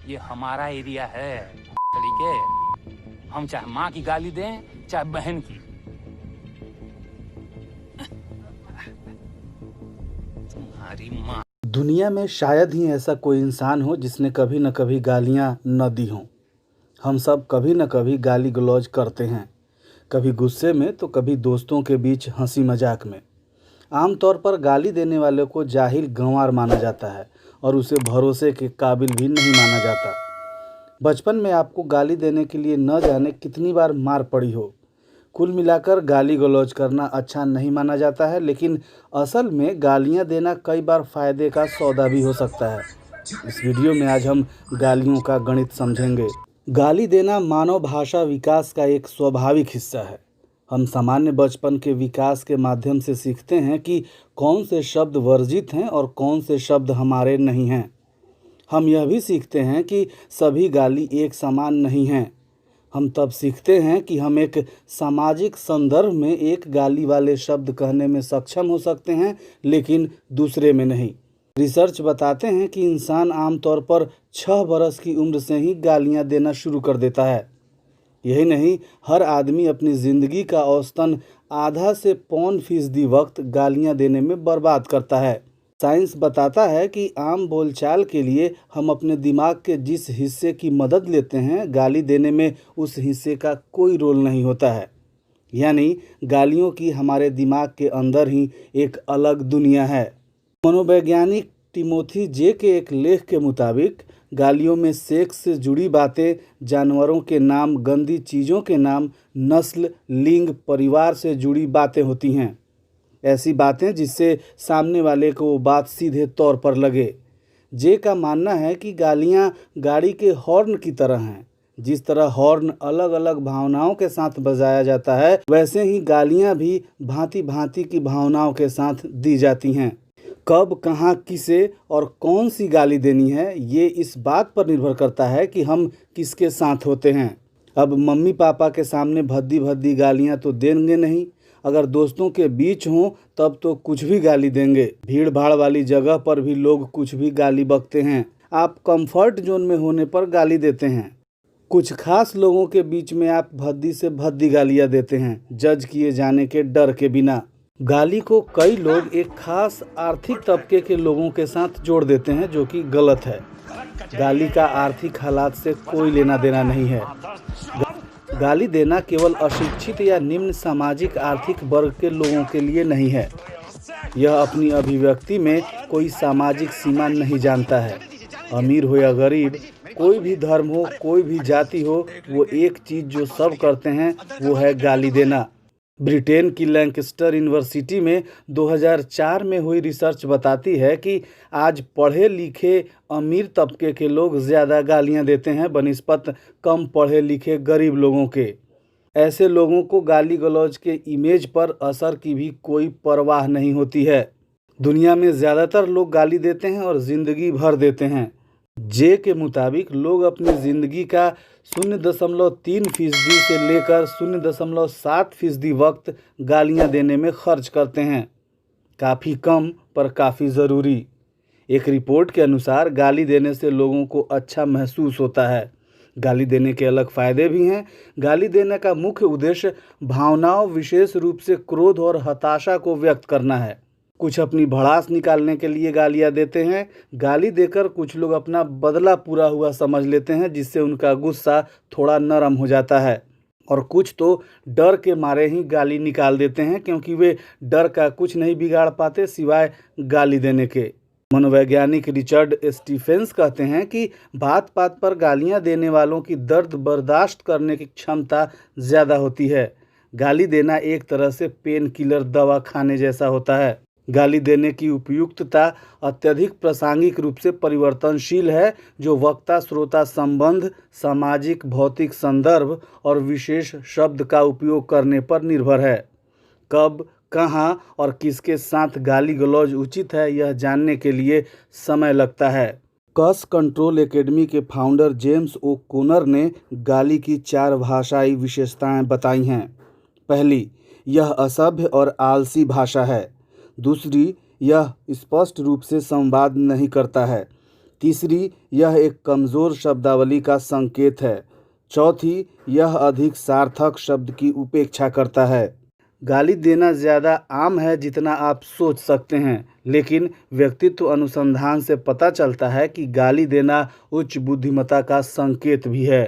ये हमारा एरिया है के। हम चाहे माँ की गाली दें चाहे बहन की। तुम्हारी माँ। दुनिया में शायद ही ऐसा कोई इंसान हो जिसने कभी न कभी गालियाँ न दी हों। हम सब कभी न कभी गाली गलौज करते हैं, कभी गुस्से में तो कभी दोस्तों के बीच हंसी मजाक में। आमतौर पर गाली देने वाले को जाहिल गंवार माना जाता है और उसे भरोसे के काबिल भी नहीं माना जाता। बचपन में आपको गाली देने के लिए न जाने कितनी बार मार पड़ी हो। कुल मिलाकर गाली गलौज करना अच्छा नहीं माना जाता है, लेकिन असल में गालियां देना कई बार फ़ायदे का सौदा भी हो सकता है। इस वीडियो में आज हम गालियों का गणित समझेंगे। गाली देना मानव भाषा विकास का एक स्वाभाविक हिस्सा है। हम सामान्य बचपन के विकास के माध्यम से सीखते हैं कि कौन से शब्द वर्जित हैं और कौन से शब्द हमारे नहीं हैं। हम यह भी सीखते हैं कि सभी गाली एक समान नहीं हैं। हम तब सीखते हैं कि हम एक सामाजिक संदर्भ में एक गाली वाले शब्द कहने में सक्षम हो सकते हैं, लेकिन दूसरे में नहीं। रिसर्च बताते हैं कि इंसान आमतौर पर 6 बरस की उम्र से ही गालियां देना शुरू कर देता है। यही नहीं, हर आदमी अपनी ज़िंदगी का औसतन आधा से पौन फीसदी वक्त गालियां देने में बर्बाद करता है। साइंस बताता है कि आम बोलचाल के लिए हम अपने दिमाग के जिस हिस्से की मदद लेते हैं, गाली देने में उस हिस्से का कोई रोल नहीं होता है। यानी गालियों की हमारे दिमाग के अंदर ही एक अलग दुनिया है। मनोवैज्ञानिक टिमोथी जे के एक लेख के मुताबिक गालियों में सेक्स से जुड़ी बातें, जानवरों के नाम, गंदी चीज़ों के नाम, नस्ल, लिंग, परिवार से जुड़ी बातें होती हैं। ऐसी बातें जिससे सामने वाले को वो बात सीधे तौर पर लगे। जे का मानना है कि गालियाँ गाड़ी के हॉर्न की तरह हैं। जिस तरह हॉर्न अलग अलग भावनाओं के साथ बजाया जाता है, वैसे ही गालियाँ भी भांति भांति की भावनाओं के साथ दी जाती हैं। कब, कहाँ, किसे और कौन सी गाली देनी है, ये इस बात पर निर्भर करता है कि हम किसके साथ होते हैं। अब मम्मी पापा के सामने भद्दी भद्दी गालियाँ तो देंगे नहीं। अगर दोस्तों के बीच हों तब तो कुछ भी गाली देंगे। भीड़ भाड़ वाली जगह पर भी लोग कुछ भी गाली बकते हैं। आप कंफर्ट जोन में होने पर गाली देते हैं। कुछ खास लोगों के बीच में आप भद्दी से भद्दी गालियां देते हैं, जज किए जाने के डर के बिना। गाली को कई लोग एक खास आर्थिक तबके के लोगों के साथ जोड़ देते हैं, जो कि गलत है। गाली का आर्थिक हालात से कोई लेना देना नहीं है। गाली देना केवल अशिक्षित या निम्न सामाजिक आर्थिक वर्ग के लोगों के लिए नहीं है। यह अपनी अभिव्यक्ति में कोई सामाजिक सीमा नहीं जानता है। अमीर हो या गरीब, कोई भी धर्म हो, कोई भी जाति हो, वो एक चीज़ जो सब करते हैं वो है गाली देना। ब्रिटेन की लैंकेस्टर यूनिवर्सिटी में 2004 में हुई रिसर्च बताती है कि आज पढ़े लिखे अमीर तबके के लोग ज़्यादा गालियां देते हैं बनिस्बत कम पढ़े लिखे गरीब लोगों के। ऐसे लोगों को गाली गलौज के इमेज पर असर की भी कोई परवाह नहीं होती है। दुनिया में ज़्यादातर लोग गाली देते हैं और ज़िंदगी भर देते हैं। जे के मुताबिक लोग अपनी ज़िंदगी का 0.3% से लेकर 0.7% वक्त गालियां देने में खर्च करते हैं। काफ़ी कम पर काफ़ी ज़रूरी। एक रिपोर्ट के अनुसार गाली देने से लोगों को अच्छा महसूस होता है। गाली देने के अलग फ़ायदे भी हैं। गाली देने का मुख्य उद्देश्य भावनाओं, विशेष रूप से क्रोध और हताशा को व्यक्त करना है। कुछ अपनी भड़ास निकालने के लिए गालियां देते हैं। गाली देकर कुछ लोग अपना बदला पूरा हुआ समझ लेते हैं, जिससे उनका गुस्सा थोड़ा नरम हो जाता है। और कुछ तो डर के मारे ही गाली निकाल देते हैं, क्योंकि वे डर का कुछ नहीं बिगाड़ पाते सिवाय गाली देने के। मनोवैज्ञानिक रिचर्ड स्टीफेंस कहते हैं कि बात बात पर गालियां देने वालों की दर्द बर्दाश्त करने की क्षमता ज़्यादा होती है। गाली देना एक तरह से पेन किलर दवा खाने जैसा होता है। गाली देने की उपयुक्तता अत्यधिक प्रासंगिक रूप से परिवर्तनशील है, जो वक्ता श्रोता संबंध, सामाजिक भौतिक संदर्भ और विशेष शब्द का उपयोग करने पर निर्भर है। कब, कहाँ और किसके साथ गाली गलौज उचित है, यह जानने के लिए समय लगता है। कस कंट्रोल एकेडमी के फाउंडर जेम्स ओ कॉनर ने गाली की 4 भाषाई विशेषताएं बताई हैं। पहली, यह असभ्य और आलसी भाषा है। दूसरी, यह स्पष्ट रूप से संवाद नहीं करता है। तीसरी, यह एक कमज़ोर शब्दावली का संकेत है। चौथी, यह अधिक सार्थक शब्द की उपेक्षा करता है। गाली देना ज़्यादा आम है जितना आप सोच सकते हैं, लेकिन व्यक्तित्व अनुसंधान से पता चलता है कि गाली देना उच्च बुद्धिमत्ता का संकेत भी है।